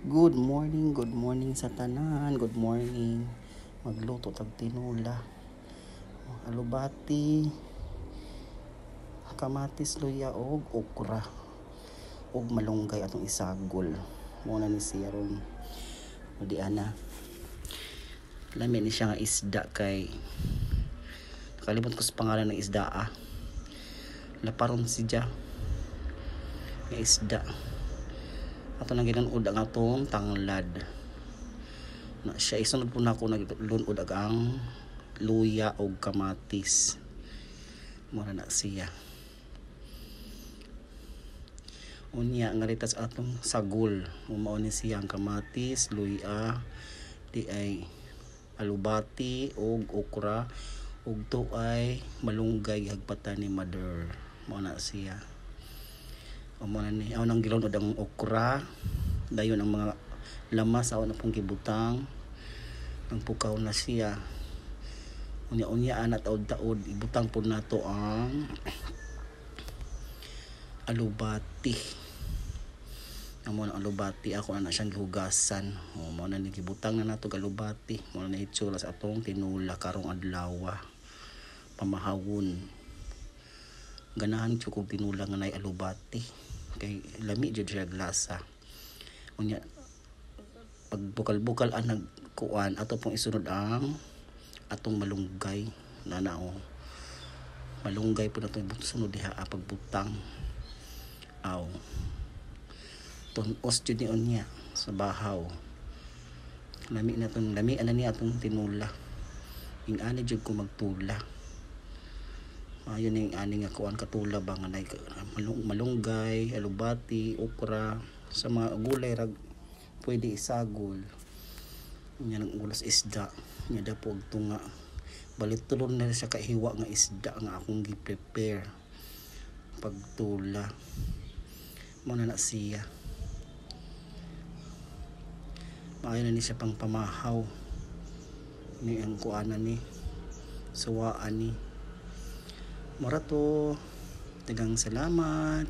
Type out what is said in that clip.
Good morning sa tanan, good morning. Magluto tag tinula. Alubati, kamatis, luya og okra og malunggay atong isagol. Mo na ni siya ron. O di ana. Lami ni siya nga isda kay nakalimot ko sa pangalan ng isda Laparon siya. Nga isda. Ato nang ginanod ang atong tanglad. Na siya isunod po na ako naglunod ang luya o kamatis. Mura na siya. Unya nga ritas atong sagol. Umao ni siya ang kamatis, luya, di ay alubati og okra ug tuay malunggay hagpatan ni mother. Mao na siya. Amo na ni aw nang gilunod ang okra, dayon ang mga lamas aw na pong gibutang ang pukaw na siya. Unya ana taod-taod ibutang po nato ang alubati. Amo na alubati ako na siyang gihugasan. Mo na ni gibutang na nato alubati. Mo na itsura sa atong tinula karong adlaw. Pamahawon. Ganahan jud kog tinula nga nay alubati. Kay lami jud siya glasa. Unya pag bukal-bukal ang nagkuan ato pong isunod ang atong malunggay nanao. Malunggay po nato sunod diha pagbutang. Aw. Tunos jud ni unya sa bahaw. Lami ana ni atong tinula. Ing ani jud ko magtula. Ayun ning ani nga kuan katula ba nga nay malunggay, alubati, okra sa mga gulay rag pwede isagol. Nya nang ulas isda, nya dapo og tunga. Balit tulon na siya kahiwa nga isda nga akong gi-prepare pagtula. Mo na siya. Maayo na ni siya pang pamahaw. Ni ang kuanan ni suwaan ni. Mura to. Daghang salamat.